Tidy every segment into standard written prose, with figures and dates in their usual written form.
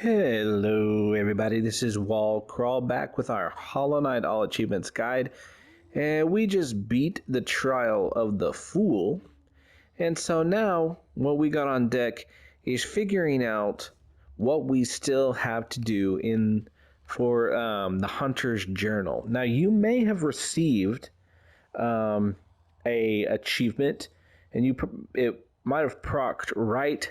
Hello, everybody. This is Wall Crawl back with our Hollow Knight All Achievements Guide. And we just beat the Trial of the Fool. And so now, what we got on deck is figuring out what we still have to do for the Hunter's Journal. Now, you may have received a achievement, and it might have procced right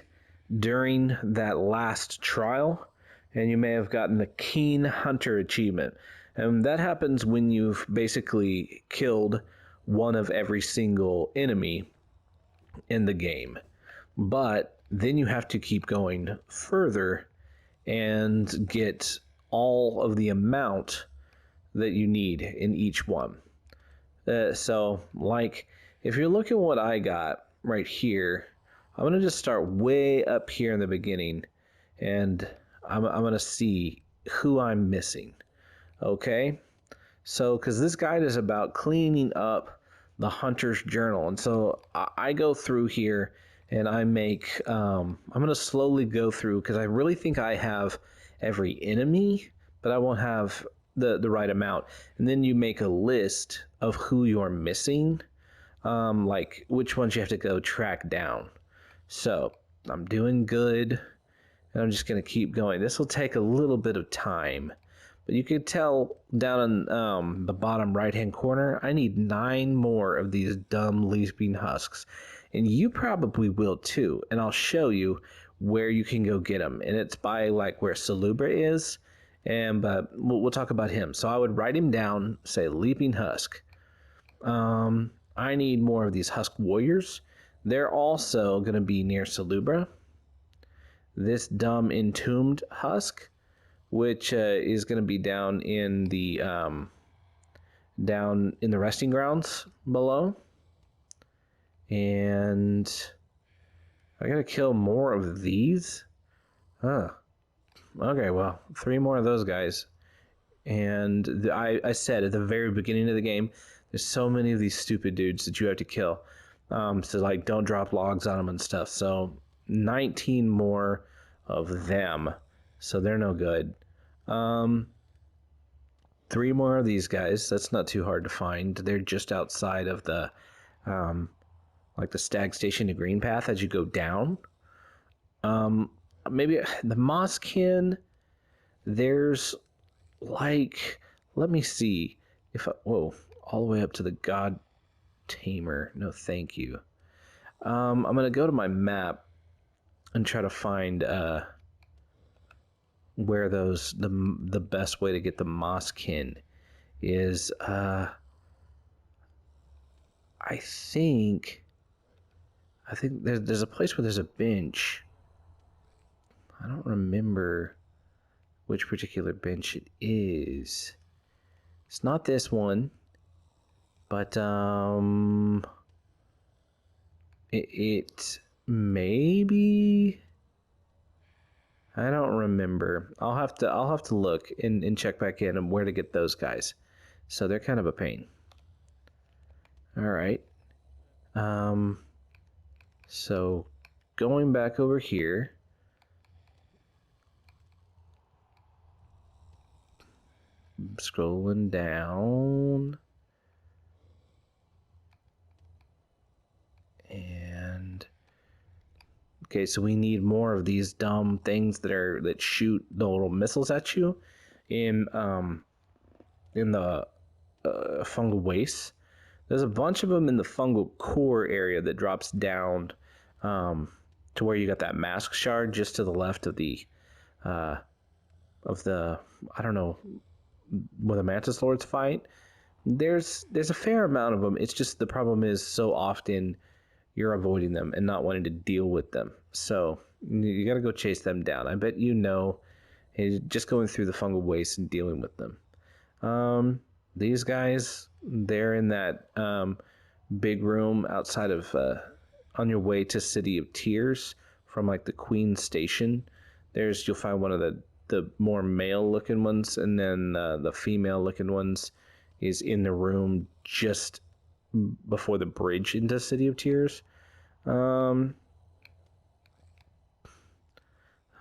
during that last trial, and you may have gotten the Keen Hunter achievement. And that happens when you've basically killed one of every single enemy in the game. But then you have to keep going further and get all of the amount that you need in each one. So, like, if you're looking at what I got right here, I'm going to just start way up here in the beginning, and I'm going to see who I'm missing. Okay? So, because this guide is about cleaning up the Hunter's Journal. And so I go through here and I make, I'm going to slowly go through because I really think I have every enemy, but I won't have the right amount. And then you make a list of who you're missing, like which ones you have to go track down. So I'm doing good, and I'm just going to keep going. This will take a little bit of time, but you can tell down in the bottom right-hand corner, I need 9 more of these dumb leaping husks, and you probably will too. And I'll show you where you can go get them, and it's by like where Salubra is, but we'll talk about him. So I would write him down, say leaping husk. I need more of these husk warriors. They're also going to be near Salubra. This dumb entombed husk, which is going to be down in the resting grounds below. And I got to kill more of these. Huh. Okay, well, 3 more of those guys. And I said at the very beginning of the game, there's so many of these stupid dudes that you have to kill. So like don't drop logs on them and stuff. So 19 more of them. So they're no good. 3 more of these guys. That's not too hard to find. They're just outside of the like the Stag Station to Green Path as you go down. Maybe the Mosskin. There's like, let me see if whoa, all the way up to the God Tamer. No, thank you. I'm gonna go to my map and try to find where the best way to get the Mosskin is. I think there's a place where there's a bench. I don't remember which particular bench it is. It's not this one. But it maybe, I don't remember. I'll have to look and check back in on where to get those guys. So they're kind of a pain. All right. So going back over here. Scrolling down. And okay, so we need more of these dumb things that shoot the little missiles at you in the fungal waste. There's a bunch of them in the fungal core area that drops down to where you got that mask shard just to the left of the I don't know, where the Mantis Lords fight. There's a fair amount of them. It's just the problem is so often you're avoiding them and not wanting to deal with them. So you got to go chase them down. I bet just going through the fungal waste and dealing with them. These guys, they're in that big room outside of on your way to City of Tears from like the Queen Station. You'll find one of the more male looking ones, and then the female looking ones is in the room just before the bridge into City of Tears.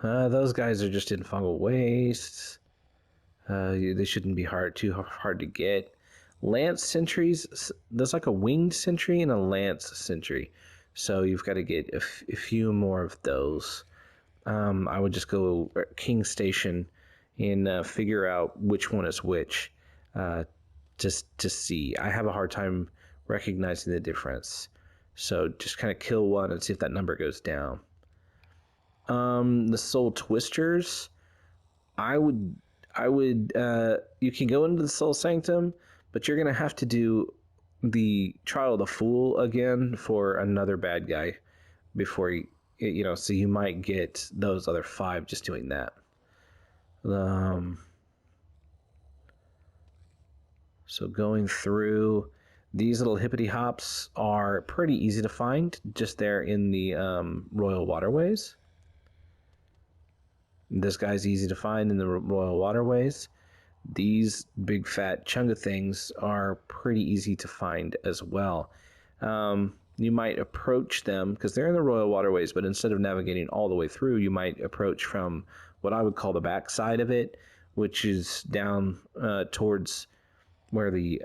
Those guys are just in fungal wastes. They shouldn't be too hard to get. Lance sentries, there's like a winged sentry and a lance sentry. So you've got to get a few more of those. I would just go King Station and figure out which one is which, just to see. I have a hard time recognizing the difference. So just kind of kill one and see if that number goes down. The Soul Twisters, I would, you can go into the Soul Sanctum, but you're gonna have to do the Trial of the Fool again for another bad guy before you, so you might get those other 5 just doing that. So going through these little hippity hops are pretty easy to find, just there in the Royal Waterways. This guy's easy to find in the Royal Waterways. These big fat chunga things are pretty easy to find as well. You might approach them because they're in the Royal Waterways, but instead of navigating all the way through, you might approach from what I would call the back side of it, which is down towards where the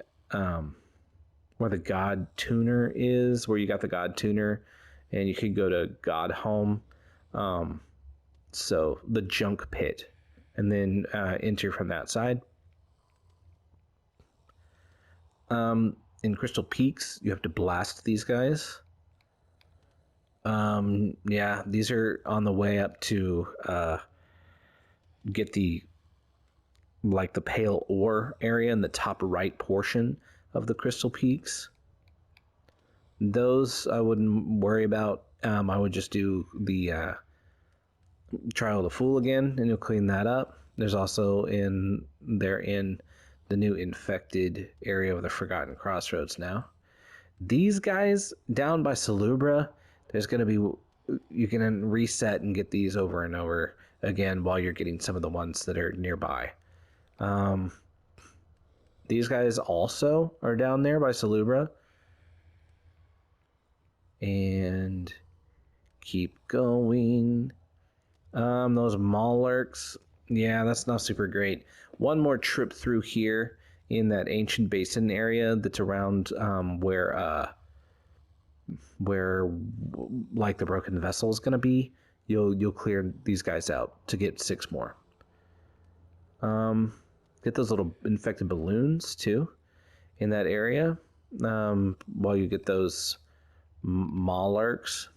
God Tuner is, where you got the God Tuner, and you could go to God Home. So the junk pit, and then enter from that side. In Crystal Peaks, you have to blast these guys. Yeah, these are on the way up to get the pale ore area in the top right portion of the Crystal Peaks. Those I wouldn't worry about. I would just do the Trial of the Fool again, and you'll clean that up. There's also in the new infected area of the Forgotten Crossroads now. These guys down by Salubra, there's going to be, you can reset and get these over and over again while you're getting some of the ones that are nearby. These guys also are down there by Salubra. And keep going. Those Maulurks, yeah, that's not super great. One more trip through here in that ancient basin area that's around where like the broken vessel is gonna be. You'll clear these guys out to get 6 more. Get those little infected balloons too in that area. While you get those Maulurks.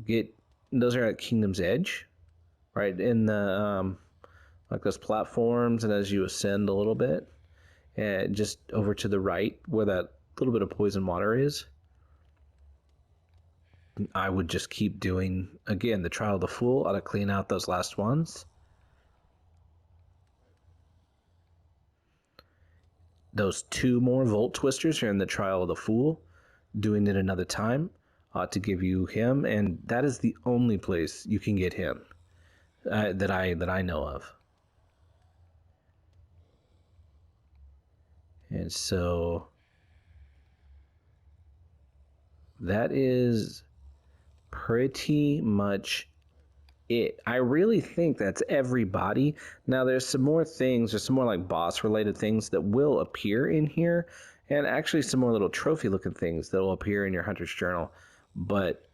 Get those are at Kingdom's Edge, right in the like those platforms, and as you ascend a little bit, and just over to the right where that little bit of poison water is. I would just keep doing again the Trial of the Fool. Ought to clean out those last ones. Those 2 more Volt Twisters are in the Trial of the Fool. Doing it another time ought to give you him, and that is the only place you can get him that I know of. And so that is pretty much it. I really think that's everybody. Now there's some more things, there's some more like boss related things that will appear in here, and actually some more little trophy looking things that will appear in your Hunter's Journal. But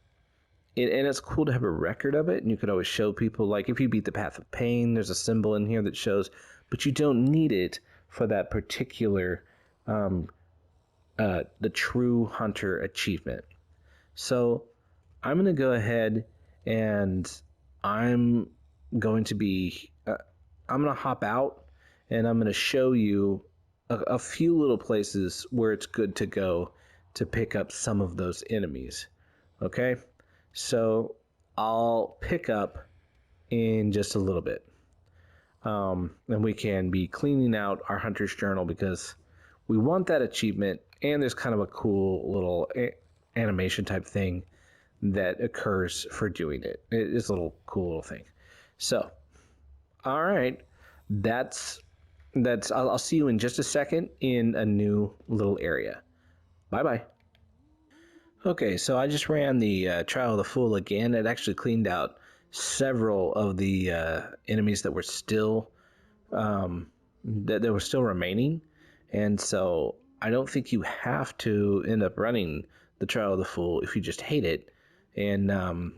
it's cool to have a record of it, and you could always show people, like if you beat the Path of Pain, there's a symbol in here that shows, but you don't need it for that particular the True Hunter achievement. So I'm going to go ahead and I'm going to hop out, and I'm going to show you a few little places where it's good to go to pick up some of those enemies. Okay, so I'll pick up in just a little bit. And we can be cleaning out our Hunter's Journal because we want that achievement, and there's kind of a cool little animation type thing that occurs for doing it. It's a little cool little thing. So, all right, that's. I'll see you in just a second in a new little area. Bye bye. Okay, so I just ran the Trial of the Fool again. It actually cleaned out several of the enemies that were still that were still remaining, and so I don't think you have to end up running the Trial of the Fool if you just hate it, and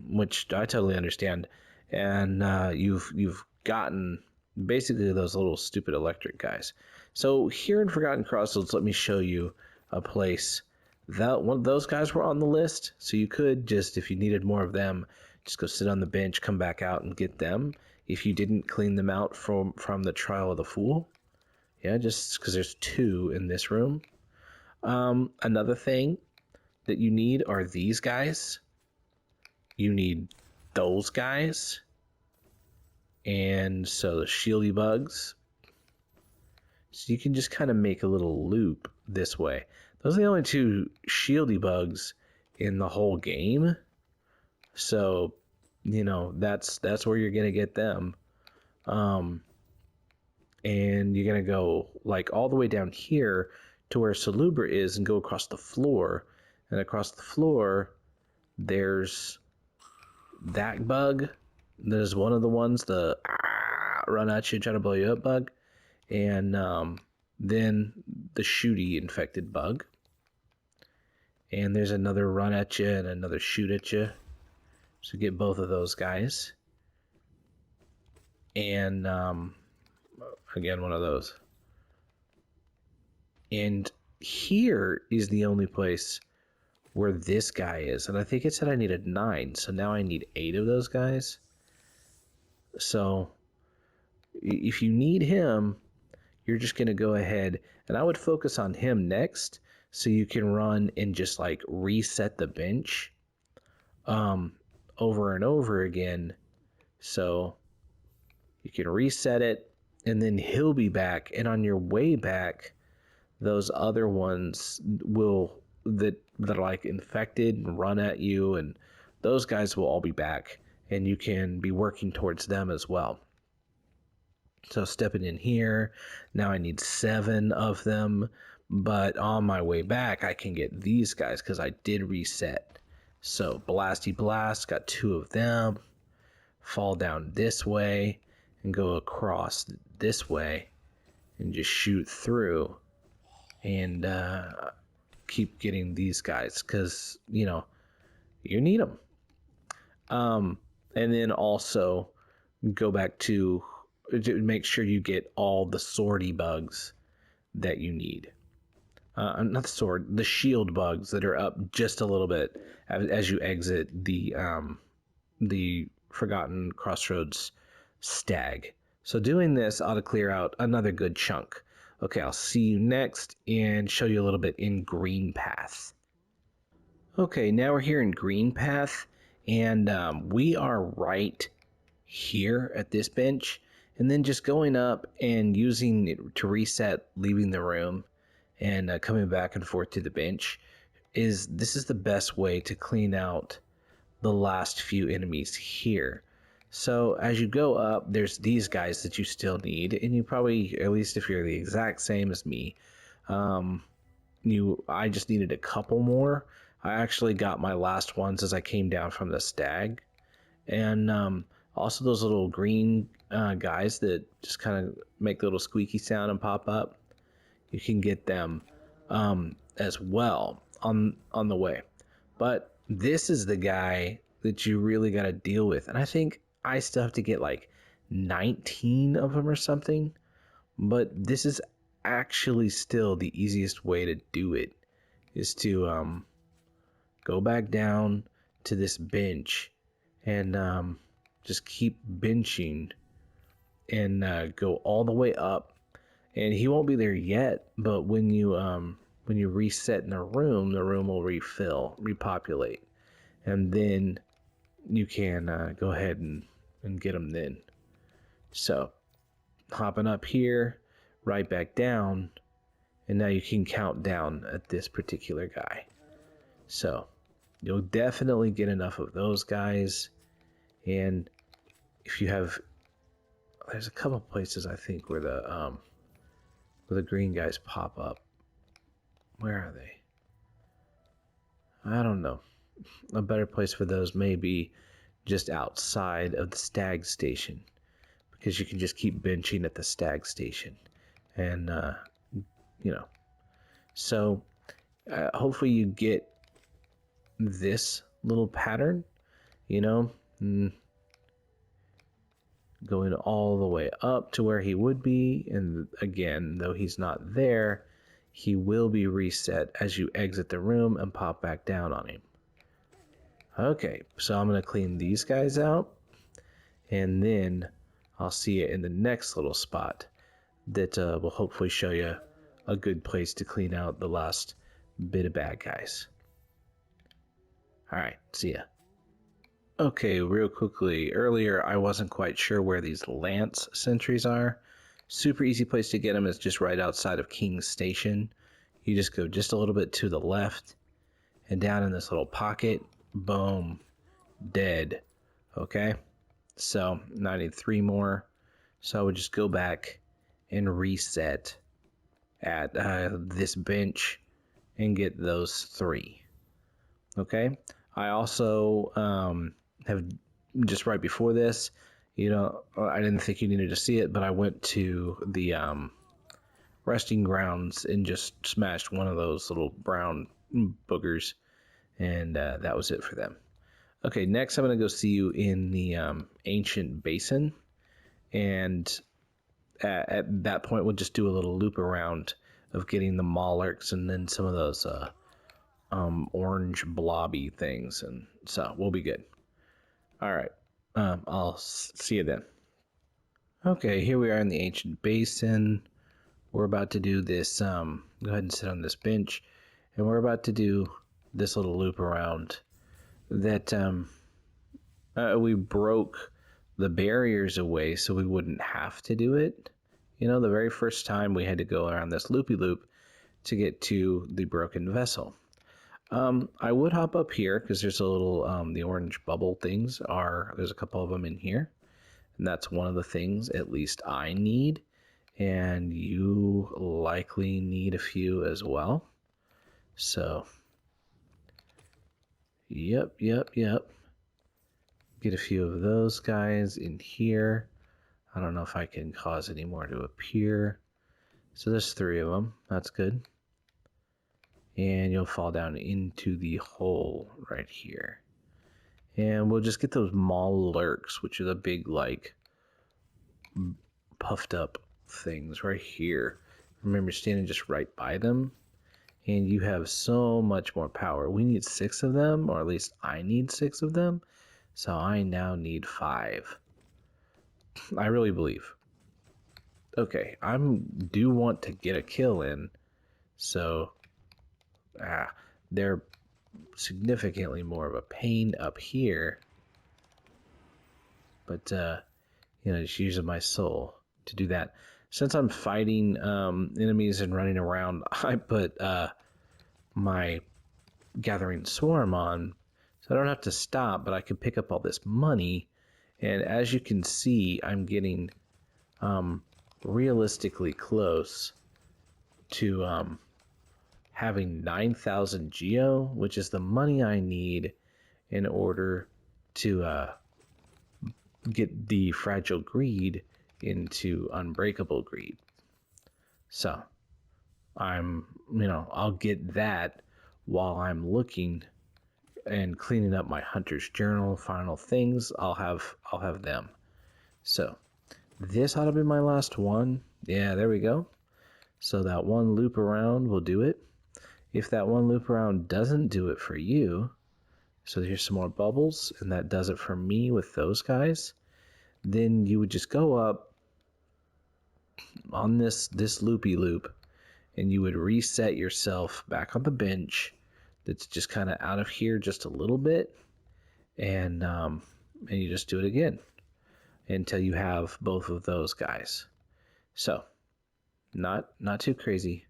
which I totally understand. And you've gotten basically those little stupid electric guys. So here in Forgotten Crossroads, let me show you a place that one of those guys were on the list. So you could just, if you needed more of them, just go sit on the bench, come back out and get them. If you didn't clean them out from the Trial of the Fool, yeah, just because there's two in this room. Another thing that you need are these guys. You need those guys, and so the shieldy bugs. So you can just kind of make a little loop this way. Those are the only two shieldy bugs in the whole game. So, you know, that's where you're gonna get them. And you're gonna go like all the way down here to where Salubra is and go across the floor. And across the floor, there's that bug. There's one of the ones, the run at you, try to blow you up bug. And then the shooty infected bug. And there's another run at you and another shoot at you. So get both of those guys. And again, one of those. And here is the only place where this guy is. And I think it said I needed 9. So now I need 8 of those guys. So if you need him, you're just going to go ahead. And I would focus on him next. So you can run and just like reset the bench over and over again. So you can reset it. And then he'll be back. And on your way back, those other ones that are like infected and run at you, and those guys will all be back, and you can be working towards them as well. So stepping in here, now I need 7 of them, but on my way back I can get these guys because I did reset. So Blasty Blast, got 2 of them, fall down this way and go across this way and just shoot through and keep getting these guys because, you know, you need them. And then also go back to make sure you get all the swordy bugs that you need. Not the sword, the shield bugs that are up just a little bit as you exit the Forgotten Crossroads stag. So doing this ought to clear out another good chunk. Okay, I'll see you next and show you a little bit in Green Path. Okay, now we're here in Green Path, and we are right here at this bench, and then just going up and using it to reset, leaving the room, and coming back and forth to the bench. This is the best way to clean out the last few enemies here. So as you go up, there's these guys that you still need, and you probably, at least if you're the exact same as me, I just needed a couple more. I actually got my last ones as I came down from the stag, and also those little green guys that just kind of make a little squeaky sound and pop up. You can get them as well on the way. But this is the guy that you really got to deal with, and I think I still have to get like 19 of them or something, but this is actually still the easiest way to do it, is to go back down to this bench and just keep benching and go all the way up. And he won't be there yet, but when you reset in the room will repopulate, and then you can go ahead and get them then. So hopping up here, right back down, and now you can count down at this particular guy. So you'll definitely get enough of those guys. And if you have, there's a couple places I think where the green guys pop up. Where are they? I don't know. A better place for those may be just outside of the stag station, because you can just keep benching at the stag station. And, you know, so hopefully you get this little pattern, you know, going all the way up to where he would be. And again, though he's not there, he will be reset as you exit the room and pop back down on him. Okay, so I'm going to clean these guys out, and then I'll see you in the next little spot that will hopefully show you a good place to clean out the last bit of bad guys. Alright, see ya. Okay, real quickly, earlier I wasn't quite sure where these Lance sentries are. Super easy place to get them is just right outside of King's Station. You just go just a little bit to the left, and down in this little pocket, boom, dead. Okay, so now I need 3 more. So I would just go back and reset at this bench and get those 3. Okay, I also have just right before this, you know, I didn't think you needed to see it, but I went to the resting grounds and just smashed one of those little brown boogers, and that was it for them. Okay, next I'm going to go see you in the ancient basin, and at that point we'll just do a little loop around of getting the Malarks and then some of those orange blobby things, and so we'll be good. All right, I'll see you then. Okay, here we are in the ancient basin. We're about to do this, go ahead and sit on this bench, and we're about to do this little loop around that we broke the barriers away so we wouldn't have to do it. You know, the very first time we had to go around this loopy loop to get to the broken vessel. I would hop up here because there's a little, the orange bubble things there's a couple of them in here. And that's one of the things at least I need. And you likely need a few as well. So, yep. Get a few of those guys in here. I don't know if I can cause any more to appear. So there's 3 of them. That's good. And you'll fall down into the hole right here. And we'll just get those Malarks, which are the big, like, puffed up things right here. Remember, standing just right by them. And you have so much more power. We need 6 of them, or at least I need 6 of them. So I now need 5. I really believe. Okay, I do want to get a kill in. So, they're significantly more of a pain up here. But, you know, just using my soul to do that. Since I'm fighting enemies and running around, I put my Gathering Swarm on, so I don't have to stop, but I can pick up all this money. And as you can see, I'm getting realistically close to having 9,000 geo, which is the money I need in order to get the Fragile Greed into Unbreakable Greed. So I'll get that while I'm looking and cleaning up my Hunter's Journal final things. I'll have them. So this ought to be my last one. Yeah, there we go. So that one loop around will do it. If that one loop around doesn't do it for you, so here's some more bubbles, and that does it for me with those guys, then you would just go up on this loopy loop, and you would reset yourself back on the bench that's just kind of out of here just a little bit, and you just do it again until you have both of those guys. So not too crazy.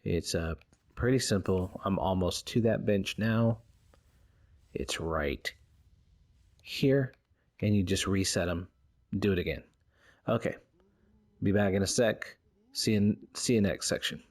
It's pretty simple. I'm almost to that bench now. It's right here, and you just reset them. Do it again. Okay, be back in a sec. See you next section.